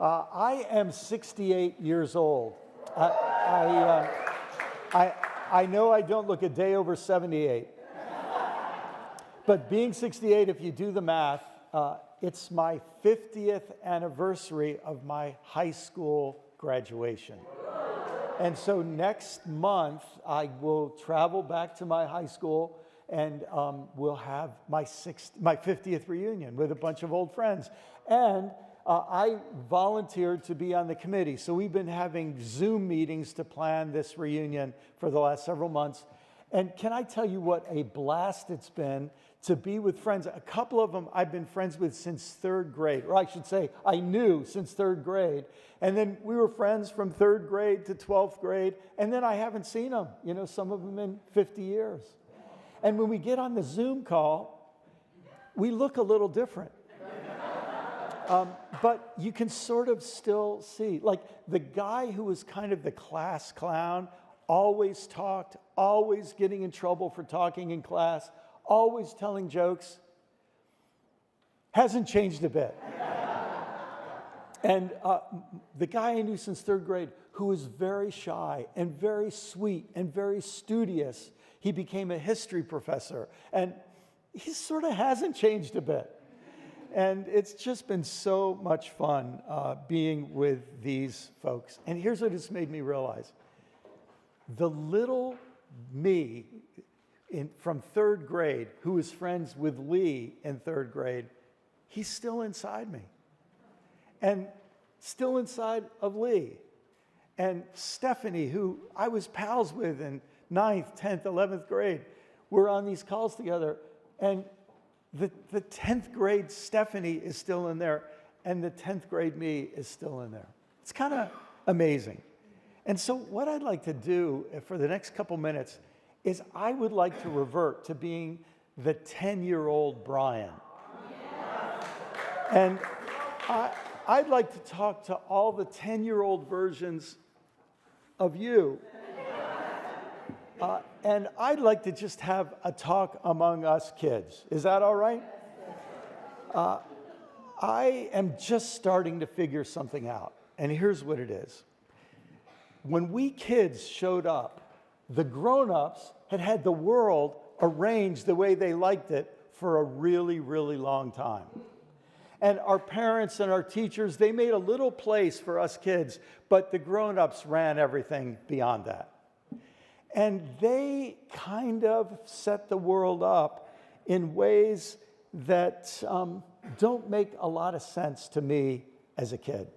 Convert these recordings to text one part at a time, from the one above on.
I am 68 years old. I know I don't look a day over 78. But being 68, if you do the math, it's my 50th anniversary of my high school graduation. And so next month, I will travel back to my high school and we'll have my 50th reunion with a bunch of old friends. And I volunteered to be on the committee. So we've been having Zoom meetings to plan this reunion for the last several months. And can I tell you what a blast it's been to be with friends. A couple of them I've been friends with since third grade, or I should say I knew since third grade. And then we were friends from third grade to 12th grade. And then I haven't seen them, some of them in 50 years. And when we get on the Zoom call, we look a little different. But you can sort of still see, like the guy who was kind of the class clown, always talked, always getting in trouble for talking in class, always telling jokes, hasn't changed a bit. And the guy I knew since third grade, who was very shy and very sweet and very studious, he became a history professor. And he sort of hasn't changed a bit. And it's just been so much fun being with these folks. And here's what it's made me realize. The little me from third grade, who was friends with Lee in third grade, he's still inside me. And still inside of Lee. And Stephanie, who I was pals with in 9th, 10th, 11th grade, we're on these calls together. And the 10th grade Stephanie is still in there, and the 10th grade me is still in there. It's kind of amazing. And so what I'd like to do for the next couple minutes is I would like to revert to being the 10-year-old Brian. And I'd like to talk to all the 10-year-old versions of you. And I'd like to just have a talk among us kids. Is that all right? I am just starting to figure something out. And here's what it is. When we kids showed up, the grown-ups had the world arranged the way they liked it for a really, really long time. And our parents and our teachers, they made a little place for us kids, but the grown-ups ran everything beyond that. And they kind of set the world up in ways that don't make a lot of sense to me as a kid.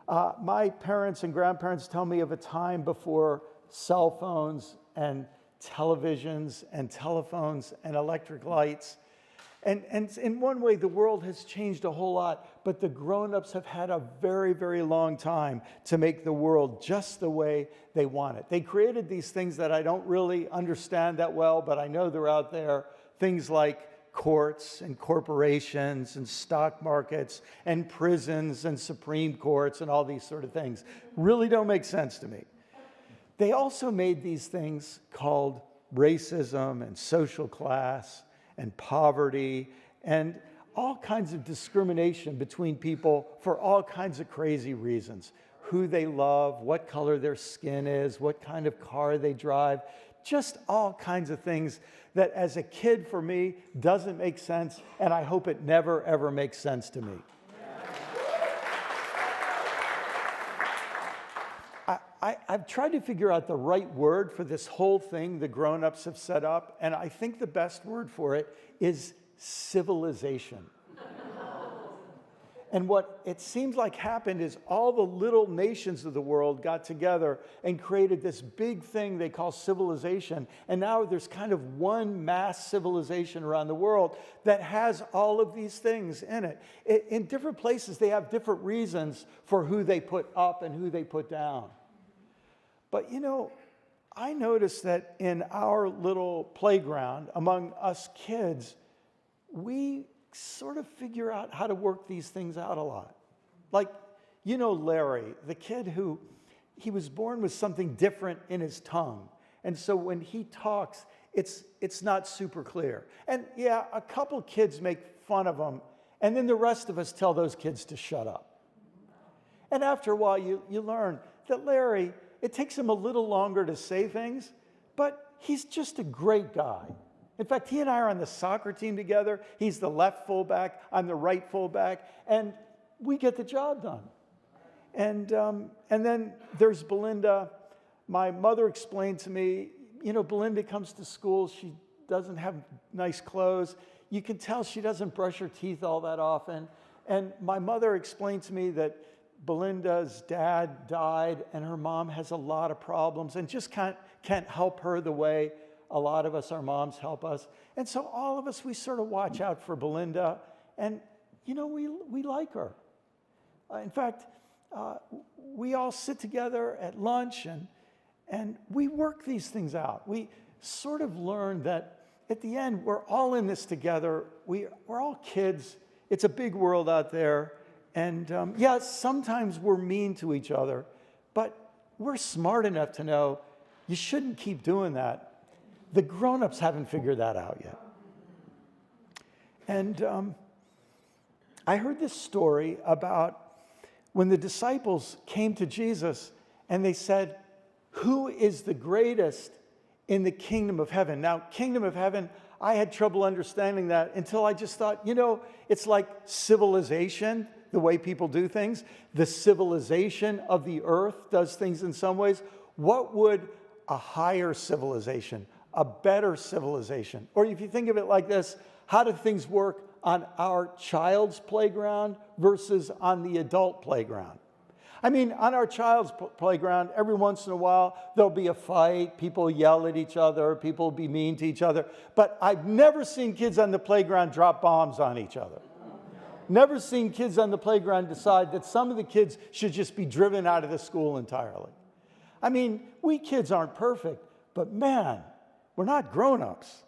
My parents and grandparents tell me of a time before cell phones and televisions and telephones and electric lights. And in one way, the world has changed a whole lot, but the grown-ups have had a very, very long time to make the world just the way they want it. They created these things that I don't really understand that well, but I know they're out there. Things like courts and corporations and stock markets and prisons and Supreme Courts and all these sort of things. Really don't make sense to me. They also made these things called racism and social class and poverty, and all kinds of discrimination between people for all kinds of crazy reasons. Who they love, what color their skin is, what kind of car they drive, just all kinds of things that as a kid for me doesn't make sense, and I hope it never ever makes sense to me. I've tried to figure out the right word for this whole thing the grown-ups have set up, and I think the best word for it is civilization. And what it seems like happened is all the little nations of the world got together and created this big thing they call civilization, and now there's kind of one mass civilization around the world that has all of these things in it. In different places, they have different reasons for who they put up and who they put down. But I noticed that in our little playground among us kids, we sort of figure out how to work these things out a lot. Like, Larry, the kid who, he was born with something different in his tongue. And so when he talks, it's not super clear. And yeah, a couple kids make fun of him, and then the rest of us tell those kids to shut up. And after a while, you learn that Larry, it takes him a little longer to say things, but he's just a great guy. In fact, he and I are on the soccer team together. He's the left fullback, I'm the right fullback, and we get the job done. And then there's Belinda. My mother explained to me, Belinda comes to school, she doesn't have nice clothes. You can tell she doesn't brush her teeth all that often. And my mother explained to me that Belinda's dad died and her mom has a lot of problems and just can't help her the way a lot of us, our moms, help us. And so all of us, we sort of watch out for Belinda, and we like her. In fact, we all sit together at lunch and we work these things out. We sort of learn that at the end, we're all in this together. We're all kids. It's a big world out there. And sometimes we're mean to each other, but we're smart enough to know you shouldn't keep doing that. The grown-ups haven't figured that out yet. And I heard this story about when the disciples came to Jesus and they said, "Who is the greatest in the kingdom of heaven?" Now, kingdom of heaven, I had trouble understanding that until I just thought, it's like civilization, the way people do things. The civilization of the earth does things in some ways. What would a higher civilization, a better civilization, or if you think of it like this, how do things work on our child's playground versus on the adult playground? I mean, on our child's playground, every once in a while, there'll be a fight, people yell at each other, people be mean to each other, but I've never seen kids on the playground drop bombs on each other. Never seen kids on the playground decide that some of the kids should just be driven out of the school entirely. I mean, we kids aren't perfect, but man, we're not grown-ups.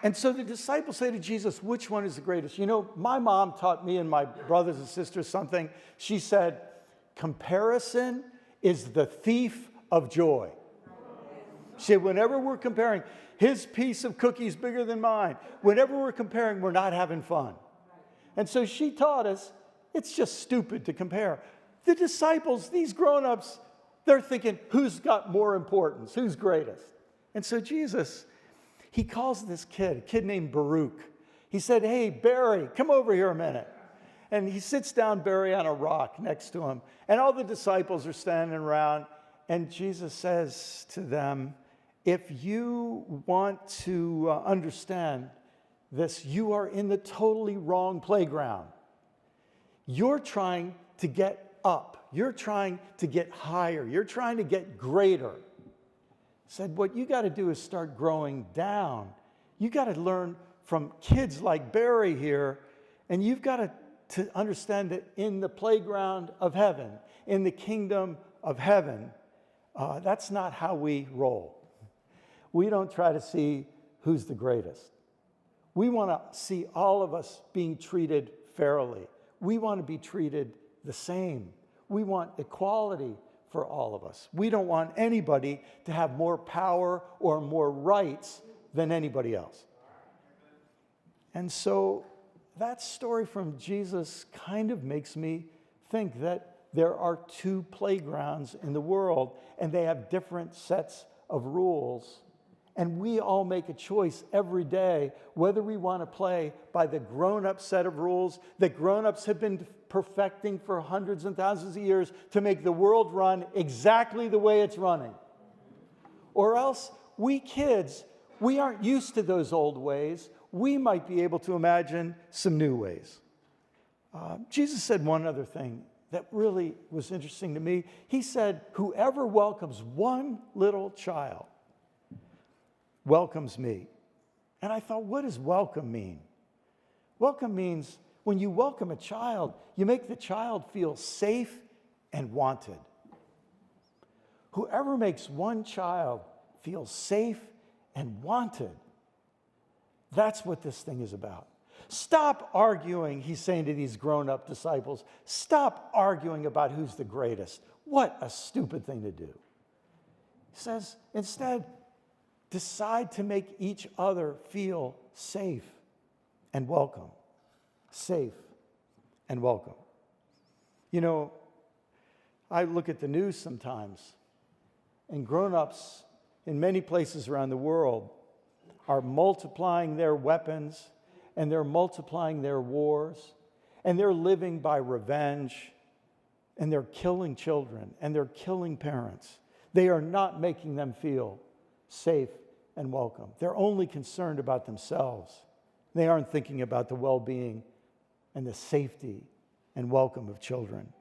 And so the disciples say to Jesus, which one is the greatest? My mom taught me and my brothers and sisters something. She said, comparison is the thief of joy. She said, whenever we're comparing, his piece of cookie is bigger than mine. Whenever we're comparing, we're not having fun. And so she taught us, it's just stupid to compare. The disciples, these grown-ups, they're thinking, who's got more importance? Who's greatest? And so Jesus, he calls this kid, a kid named Baruch. He said, hey, Barry, come over here a minute. And he sits down Barry on a rock next to him. And all the disciples are standing around. And Jesus says to them, if you want to understand this, you are in the totally wrong playground. You're trying to get up. You're trying to get higher. You're trying to get greater. Said, what you got to do is start growing down. You got to learn from kids like Barry here, and you've got to understand that in the playground of heaven, in the kingdom of heaven, that's not how we roll. We don't try to see who's the greatest. We want to see all of us being treated fairly. We want to be treated the same. We want equality for all of us. We don't want anybody to have more power or more rights than anybody else. And so that story from Jesus kind of makes me think that there are two playgrounds in the world, and they have different sets of rules. And we all make a choice every day whether we want to play by the grown-up set of rules that grown-ups have been perfecting for hundreds and thousands of years to make the world run exactly the way it's running. Or else we kids, we aren't used to those old ways. We might be able to imagine some new ways. Jesus said one other thing that really was interesting to me. He said, whoever welcomes one little child welcomes me. And I thought, what does welcome mean? Welcome means when you welcome a child, you make the child feel safe and wanted. Whoever makes one child feel safe and wanted, that's what this thing is about. Stop arguing, he's saying to these grown-up disciples. Stop arguing about who's the greatest. What a stupid thing to do. He says, instead, decide to make each other feel safe and welcome. Safe and welcome. You know, I look at the news sometimes, and grown-ups in many places around the world are multiplying their weapons, and they're multiplying their wars, and they're living by revenge, and they're killing children, and they're killing parents. They are not making them feel safe and welcome. They're only concerned about themselves. They aren't thinking about the well-being and the safety and welcome of children.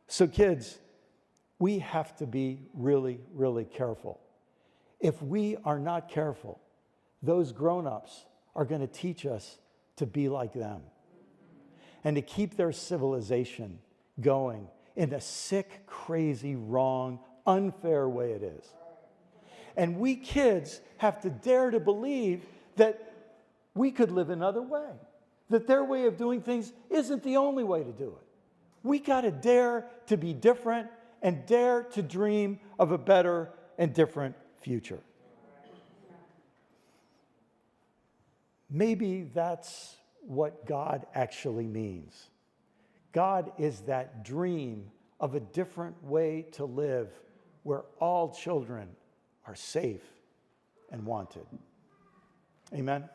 So kids, we have to be really, really careful. If we are not careful, those grown-ups are going to teach us to be like them and to keep their civilization going in the sick, crazy, wrong, unfair way it is. And we kids have to dare to believe that we could live another way, that their way of doing things isn't the only way to do it. We got to dare to be different and dare to dream of a better and different future. Maybe that's what God actually means. God is that dream of a different way to live where all children are safe and wanted. Amen.